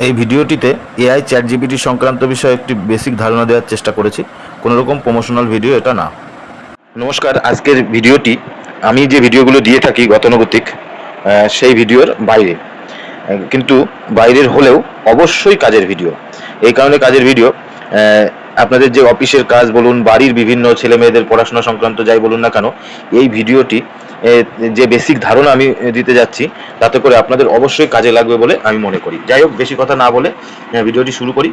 এই ভিডিওটিতে AI chat GPT সংক্রান্ত বিষয়ে একটি বেসিক ধারণা দেওয়ার চেষ্টা করেছি, কোনো রকম প্রমোশনাল ভিডিও এটা না। নমস্কার, আজকের ভিডিওটি আমি যে ভিডিওগুলো দিয়ে থাকি গতানুগতিক সেই ভিডিওর বাইরে, কিন্তু বাইরের হলেও অবশ্যই কাজের ভিডিও। এই কারণে কাজের ভিডিও, আপনাদের যে অফিসের কাজ বলুন, বাড়ির বিভিন্ন ছেলে মেয়েদের পড়াশোনা সংক্রান্ত যাই বলুন না কেন, এই ভিডিওটি যে বেসিক ধারণা আমি দিতে যাচ্ছি তাতে করে আপনাদের অবশ্যই কাজে লাগবে বলে আমি মনে করি। যাই হোক, বেশি কথা না বলে ভিডিওটি শুরু করি।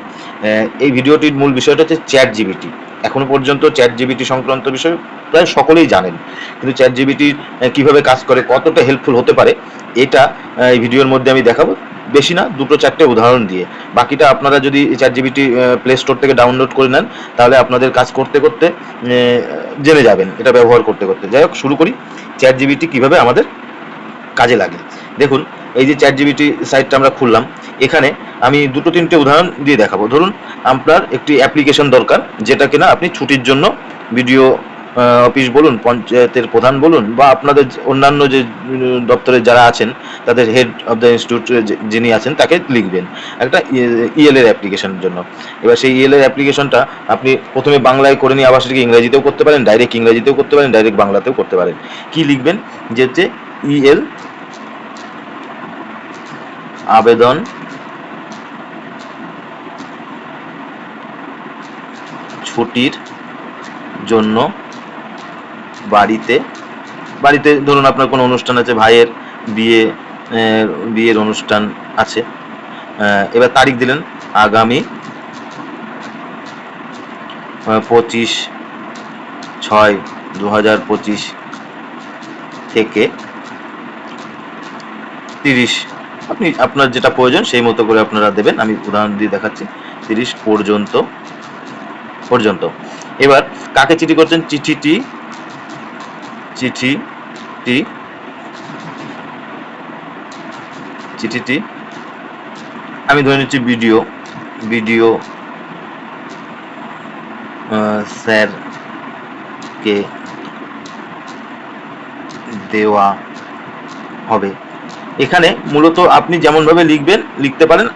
এই ভিডিওটির মূল বিষয়টা হচ্ছে চ্যাট জিপিটি। এখনো পর্যন্ত চ্যাট জিপিটি সংক্রান্ত বিষয় প্রায় সকলেই জানেন, কিন্তু চ্যাট জিপিটি কীভাবে কাজ করে, কতটা হেল্পফুল হতে পারে, এটা এই ভিডিওর মধ্যে আমি দেখাবো। বেশি না, 2-4টে উদাহরণ দিয়ে। বাকিটা আপনারা যদি চ্যাট জিপিটি প্লে স্টোর থেকে ডাউনলোড করে নেন, তাহলে আপনাদের কাজ করতে করতে জেনে যাবেন, এটা ব্যবহার করতে করতে। যাই হোক, শুরু করি। চ্যাট জিপিটি কীভাবে আমাদের কাজে লাগে দেখুন। এই যে চ্যাট জিপিটি সাইটটা আমরা খুললাম, এখানে আমি 2-3টে উদাহরণ দিয়ে দেখাবো। ধরুন, আপনার একটি অ্যাপ্লিকেশন দরকার, যেটা কিনা আপনি ছুটির জন্য ভিডিও অফিস বলুন, পঞ্চায়েতের প্রধান বলুন, বা আপনাদের অন্যান্য যে দপ্তরে যারা আছেন, তাদের হেড অফ দ্য ইনস্টিটিউট যিনি আছেন তাকে লিখবেন একটা ইএল এর অ্যাপ্লিকেশনের জন্য। এবার সেই ইএল এর অ্যাপ্লিকেশনটা আপনি প্রথমে বাংলায় করে নিয়ে আবার সেটাকে ইংরেজিতেও করতে পারেন, ডাইরেক্ট ইংরেজিতেও করতে পারেন, ডাইরেক্ট বাংলাতেও করতে পারেন। কি লিখবেন? যে ইএল আবেদন ছুটির জন্য বাড়িতে ধরুন আপনার কোনো অনুষ্ঠান আছে, ভাইয়ের বিয়ের অনুষ্ঠান আছে। এবার তারিখ দিলেন আগামী 25/6/2025 থেকে 30, আপনি আপনার যেটা প্রয়োজন সেই মতো করে আপনারা দেবেন। আমি উদাহরণ দিয়ে দেখাচ্ছি। 30 পর্যন্ত। এবার কাকে চিঠি করছেন? চিঠিটি আমি ধরে নিচ্ছি ভিডিও স্যারকে দেওয়া হবে। এখানে মূলত আপনি যেমনভাবে লিখতে পারেন,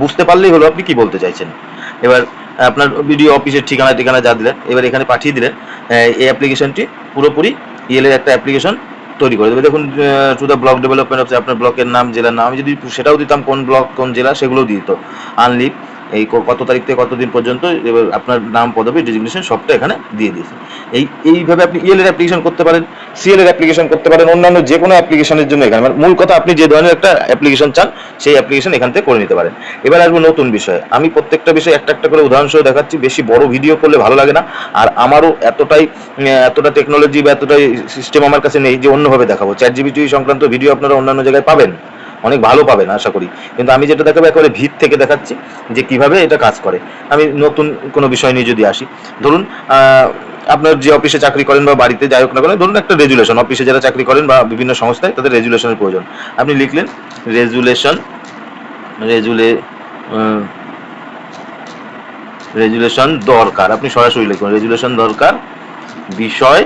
বুঝতে পারলেই হলো আপনি কি বলতে চাইছেন। এবার আপনার ভিডিও অফিসের ঠিকানা যা দিলেন, এবার এখানে পাঠিয়ে দিলেন। এই অ্যাপ্লিকেশনটি পুরোপুরি ইএল এর একটা অ্যাপ্লিকেশন তৈরি করে দেবে। দেখুন, to the block development office, আপনার ব্লকের নাম, জেলার নাম। আমি যদি সেটাও দিতাম, কোন ব্লক কোন জেলা, সেগুলোও দিত। আনলিভ, এই কত তারিখ থেকে কতদিন পর্যন্ত, এবার আপনার নাম, পদবি, ডেজিগনেশন সবটা এখানে দিয়ে দিয়েছে। এইভাবে আপনি ইএল এর অ্যাপ্লিকেশন করতে পারেন, সিএল এর অ্যাপ্লিকেশন করতে পারেন, অন্যান্য যে কোনো অ্যাপ্লিকেশনের জন্য এখানে। মূল কথা, আপনি যে ধরনের একটা অ্যাপ্লিকেশন চান সেই অ্যাপ্লিকেশন এখান থেকে করে নিতে পারেন। এবার আসবো নতুন বিষয়ে। আমি প্রত্যেকটা বিষয়ে একটা করে উদাহরণ সহ দেখাচ্ছি। বেশি বড় ভিডিও করলে ভালো লাগে না, আর আমারও এতটা টেকনোলজি বা এতটাই সিস্টেম আমার কাছে নেই যে অন্যভাবে দেখাবো। চ্যাট জিপিটি সংক্রান্ত ভিডিও আপনারা অন্যান্য জায়গায় পাবেন, অনেক ভালো পাবেন আশা করি, কিন্তু আমি যেটা দেখাবো একেবারে ভিত থেকে দেখাচ্ছি যে কিভাবে এটা কাজ করে। আমি নতুন কোনো বিষয় নিয়ে যদি আসি, ধরুন আপনার যে অফিসে চাকরি করেন বা বাড়িতে যাই হোক না কেন, ধরুন একটা রেজুলেশন, অফিসে যারা চাকরি করেন বা বিভিন্ন সংস্থায়, তাদের রেজুলেশনের প্রয়োজন। আপনি লিখলেন রেজুলেশন দরকার। আপনি সরাসরি লিখুন রেজুলেশন দরকার, বিষয়,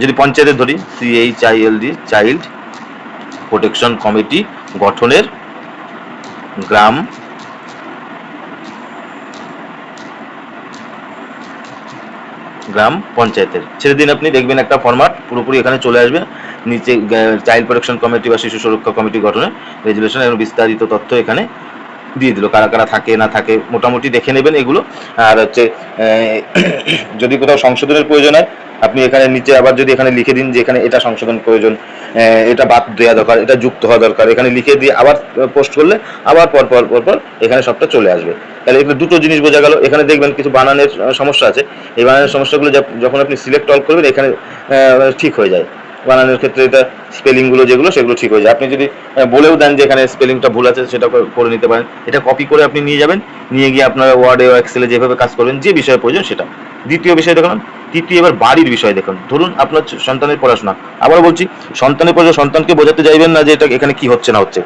যদি পঞ্চায়েতের ধরি, CHILD, চাইল্ড প্রোটেকশন কমিটি গঠনের গ্রাম পঞ্চায়েতের। ছেড়ে দিন, আপনি দেখবেন একটা ফরম্যাট পুরোপুরি এখানে চলে আসবে। নিচে চাইল্ড প্রোটেকশন কমিটি বা শিশু সুরক্ষা কমিটি গঠনের রেজুলেশন এবং বিস্তারিত তথ্য এখানে দিয়ে দিল, কারা কারা থাকে না থাকে মোটামুটি দেখে নেবেন এগুলো। আর হচ্ছে যদি কোথাও সংশোধনের প্রয়োজন হয়, আপনি এখানে নিচে আবার যদি এখানে লিখে দিন যে এখানে এটা সংশোধন প্রয়োজন, এটা বাদ দেওয়া দরকার, এটা যুক্ত হওয়া দরকার, এখানে লিখে দিয়ে আবার পোস্ট করলে আবার পর এখানে সবটা চলে আসবে। তাহলে এগুলো দুটো জিনিস বোঝা গেল। এখানে দেখবেন কিছু বানানের সমস্যা আছে, এই বানানের সমস্যাগুলো যখন আপনি সিলেক্ট অল করবেন এখানে ঠিক হয়ে যায়। বানানোর ক্ষেত্রে এটা স্পেলিংগুলো যেগুলো সেগুলো ঠিক হয়ে যায়। আপনি যদি বলেও দেন যে এখানে স্পেলিংটা ভুল আছে, সেটা করে নিতে পারেন। এটা কপি করে আপনি নিয়ে যাবেন, নিয়ে গিয়ে আপনারা ওয়ার্ডে ও এক্সেলে যেভাবে কাজ করবেন, যে বিষয়ে প্রয়োজন সেটা দ্বিতীয় বিষয় দেখুন। তৃতীয়, এবার বাড়ির বিষয় দেখুন। ধরুন আপনার সন্তানের পড়াশোনা, আবার বলছি সন্তানের পড়াশোনা, সন্তানকে বোঝাতে যাইবেন না যে এটা এখানে কি হচ্ছে না হচ্ছে।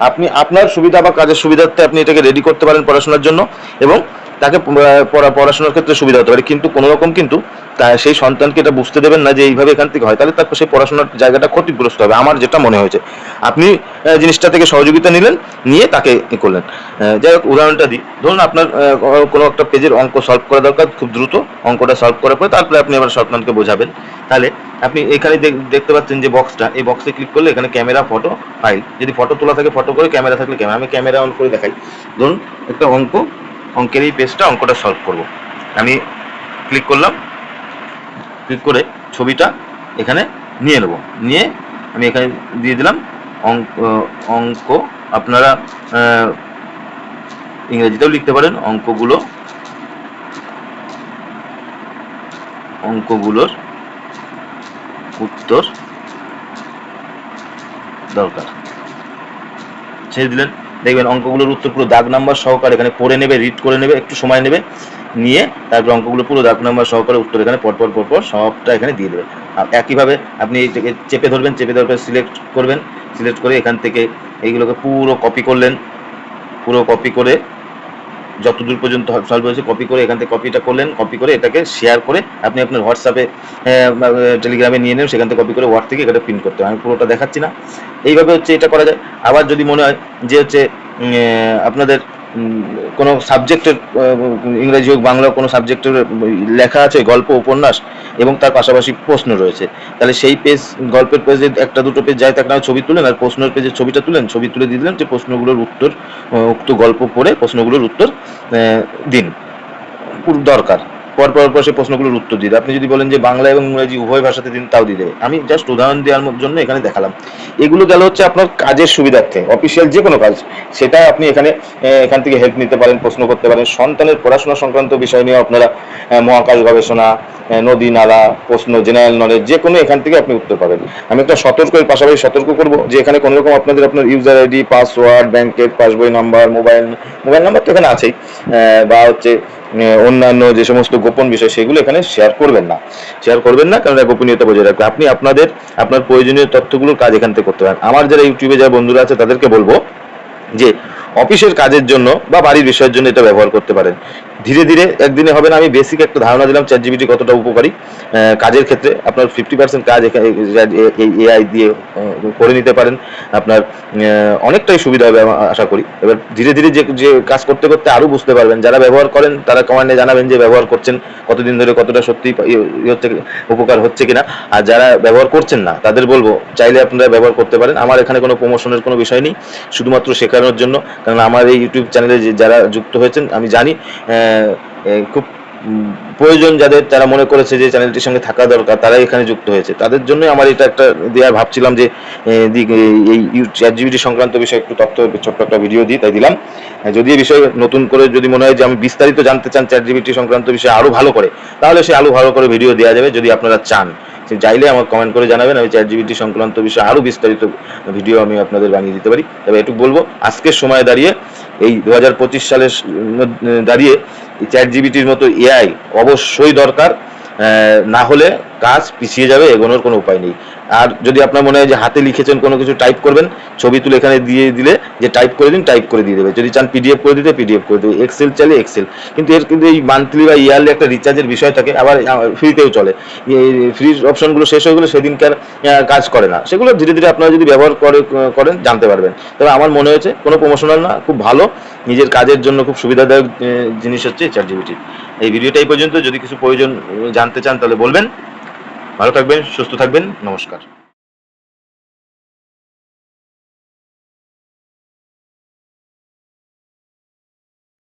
আপনি আপনার সুবিধা বা কাজের সুবিধার্থে আপনি এটাকে রেডি করতে পারেন পড়াশোনার জন্য, এবং তাকে পড়াশোনার ক্ষেত্রে সুবিধা হতে পারে, কিন্তু কোনো রকম কিন্তু সেই সন্তানকে এটা বুঝতে দেবেন না যে এইভাবে এখান থেকে হয়, তাহলে তারপর সেই পড়াশোনার জায়গাটা ক্ষতিগ্রস্ত হবে। আমার যেটা মনে হয়েছে, আপনি জিনিসটা থেকে সহযোগিতা নিলেন, নিয়ে তাকে করলেন। যাই হোক, উদাহরণটা দিই। ধরুন আপনার কোনো একটা পেজের অঙ্ক সলভ করা দরকার, খুব দ্রুত অঙ্কটা সলভ করার পরে তারপরে আপনি আবার সন্তানকে বোঝাবেন। তাহলে আপনি এখানে দেখতে পাচ্ছেন যে বক্সটা, এই বক্সে ক্লিক করলে এখানে ক্যামেরা, ফটো, ফাইল, যদি ফটো তোলা থাকে ফটো করে, ক্যামেরা থাকলে ক্যামেরা। আমি ক্যামেরা অন করে দেখাই। ধরুন একটা অঙ্কের এই পেজটা, অঙ্কটা সলভ করব। আমি ক্লিক করলাম, ক্লিক করে ছবিটা এখানে নিয়ে নেব, নিয়ে আমি এখানে দিয়ে দিলাম অঙ্ক। আপনারা ইংরেজিতেও লিখতে পারেন অঙ্কগুলোর উত্তর দরকার, ছেড়ে দিলেন। দেখবেন অঙ্কগুলোর উত্তর পুরো দাগ নাম্বার সহকারে এখানে পড়ে নেবে, রিড করে নেবে, একটু সময় নেবে, নিয়ে তারপর অঙ্কগুলো পুরো দাগ নাম্বার সহকারে উত্তর এখানে পরপর সবটা এখানে দিয়ে দেবে। আর একইভাবে আপনি এটাকে চেপে ধরবেন, চেপে ধরবেন, সিলেক্ট করবেন, সিলেক্ট করে এখান থেকে এইগুলোকে পুরো কপি করলেন, পুরো কপি করে যতদূর পর্যন্ত সলভ হয়েছে কপি করে এখান থেকে কপিটা করলেন, কপি করে এটাকে শেয়ার করে আপনি আপনার হোয়াটসঅ্যাপে, টেলিগ্রামে নিয়ে নেন, সেখান থেকে কপি করে ওয়ার্ড থেকে এটা প্রিন্ট করতে হয়। আমি পুরোটা দেখাচ্ছি না। এইভাবে হচ্ছে এটা করা যায়। আবার যদি মনে হয় যে হচ্ছে আপনাদের কোনো সাবজেক্টের, ইংরেজি হোক বাংলা, কোনো সাবজেক্টের লেখা আছে, গল্প, উপন্যাস, এবং তার পাশাপাশি প্রশ্ন রয়েছে, তাহলে সেই পেজ, গল্পের পেজে একটা দুটো পেজ যায়, তার ছবি তুলেন, আর প্রশ্নের পেজের ছবিটা তুলেন, ছবি তুলে দিয়ে দিলেন যে প্রশ্নগুলোর উত্তর, উক্ত গল্প পড়ে প্রশ্নগুলোর উত্তর দিন, দরকার। পর সেই প্রশ্নগুলোর উত্তর দিয়ে দেবে। আপনি যদি বলেন যে বাংলা এবং ইংরেজি উভয় ভাষাতে দিন, তাও দিয়ে দেবে। আমি জাস্ট উদাহরণ দেওয়ার জন্য এখানে দেখালাম। এগুলো গেল হচ্ছে আপনার কাজের সুবিধার্থে, অফিসিয়াল যে কোনো কাজ, সেটা আপনি এখান থেকে হেল্প নিতে পারেন, প্রশ্ন করতে পারেন। সন্তানের পড়াশোনা সংক্রান্ত বিষয় নিয়ে আপনারা মহাকাশ গবেষণা, নদী নালা প্রশ্ন, জেনারেল নলেজ, যে কোনো এখান থেকে আপনি উত্তর পাবেন। আমি একটা পাশাপাশি সতর্ক করবো যে এখানে কোনো রকম আপনার ইউজার আইডি, পাসওয়ার্ড, ব্যাংকের পাসবই নাম্বার, মোবাইল নাম্বার তো এখানে আছেই, বা হচ্ছে অন্যান্য যে সমস্ত গোপন বিষয়, সেগুলো এখানে শেয়ার করবেন না, কারণ গোপনীয়তা বজায় রাখবে। আপনি আপনার প্রয়োজনীয় তথ্যগুলোর কাজ এখান থেকে করতে পারেন। আমার যারা ইউটিউবে যারা বন্ধুরা আছে তাদেরকে বলবো যে অফিসের কাজের জন্য বা বাড়ির বিষয়ের জন্য এটা ব্যবহার করতে পারেন। ধীরে ধীরে, একদিনে হবে না। আমি বেসিক একটা ধারণা দিলাম চ্যাটজিপিটি কতটা উপকারী কাজের ক্ষেত্রে। আপনার 50% কাজ এআই দিয়ে করে নিতে পারেন। আপনার অনেকটাই সুবিধা হবে আশা করি। এবার ধীরে ধীরে যে কাজ করতে করতে আরও বুঝতে পারবেন। যারা ব্যবহার করেন তারা কমেন্টে জানাবেন যে ব্যবহার করছেন, কতদিন ধরে, কতটা সত্যি উপকার হচ্ছে কিনা। আর যারা ব্যবহার করছেন না তাদের বলবো চাইলে আপনারা ব্যবহার করতে পারেন। আমার এখানে কোনো প্রমোশনের কোনো বিষয় নেই, শুধুমাত্র শেখানোর জন্য। কারণ আমার এই ইউটিউব চ্যানেলে যারা যুক্ত হয়েছেন, আমি জানি খুব প্রয়োজন যাদের, তারা মনে করেছে যে চ্যানেলটির সঙ্গে থাকা দরকার, তারাই এখানে যুক্ত হয়েছে। তাদের জন্যই আমার এটা একটা দেওয়ার ভাবছিলাম যে এই চ্যাটজিপিটি সংক্রান্ত বিষয়ে একটু তথ্য, ছোট্ট একটা ভিডিও দিই, তাই দিলাম। যদি এই বিষয়ে নতুন করে যদি মনে হয় যে আমি বিস্তারিত জানতে চান চ্যাটজিপিটি সংক্রান্ত বিষয়ে আরও ভালো করে, তাহলে সে আরও ভালো করে ভিডিও দেওয়া যাবে। যদি আপনারা চান, চাইলে আমার কমেন্ট করে জানাবেন, আমি চ্যাটজিপিটি সংক্রান্ত বিষয়ে আরও বিস্তারিত ভিডিও আমি আপনাদের বানিয়ে দিতে পারি। তবে এটুকু বলবো, আজকের সময়ে দাঁড়িয়ে, এই 2025 সালের দাঁড়িয়ে, চ্যাটজিপিটির মতো এআই অবশ্যই দরকার। না হলে কাজ পিছিয়ে যাবে, এগোনোর কোনো উপায় নেই। আর যদি আপনার মনে হয় যে হাতে লিখেছেন, কোনো কিছু টাইপ করবেন, ছবি তুলে এখানে দিয়ে দিলে যে টাইপ করে দিন, টাইপ করে দিয়ে দেবে। যদি চান পিডিএফ করে দিতে, পিডিএফ করে দেবে। এক্সেল চাইলে এক্সেল। কিন্তু এই মান্থলি বা ইয়ারলি একটা রিচার্জের বিষয় থাকে, আবার ফ্রিতেও চলে। ফ্রি অপশনগুলো শেষ হয়ে গেলে সেদিনকার কাজ করে না। সেগুলো ধীরে ধীরে আপনারা যদি ব্যবহার করেন, জানতে পারবেন। তবে আমার মনে হয়েছে কোনো প্রমোশনাল না, খুব ভালো, নিজের কাজের জন্য খুব সুবিধাদায়ক জিনিস হচ্ছে চ্যাটজিপিটি। এই ভিডিওটা এই পর্যন্ত। যদি কিছু প্রয়োজন জানতে চান তাহলে বলবেন। ভালো থাকবেন, সুস্থ থাকবেন, নমস্কার।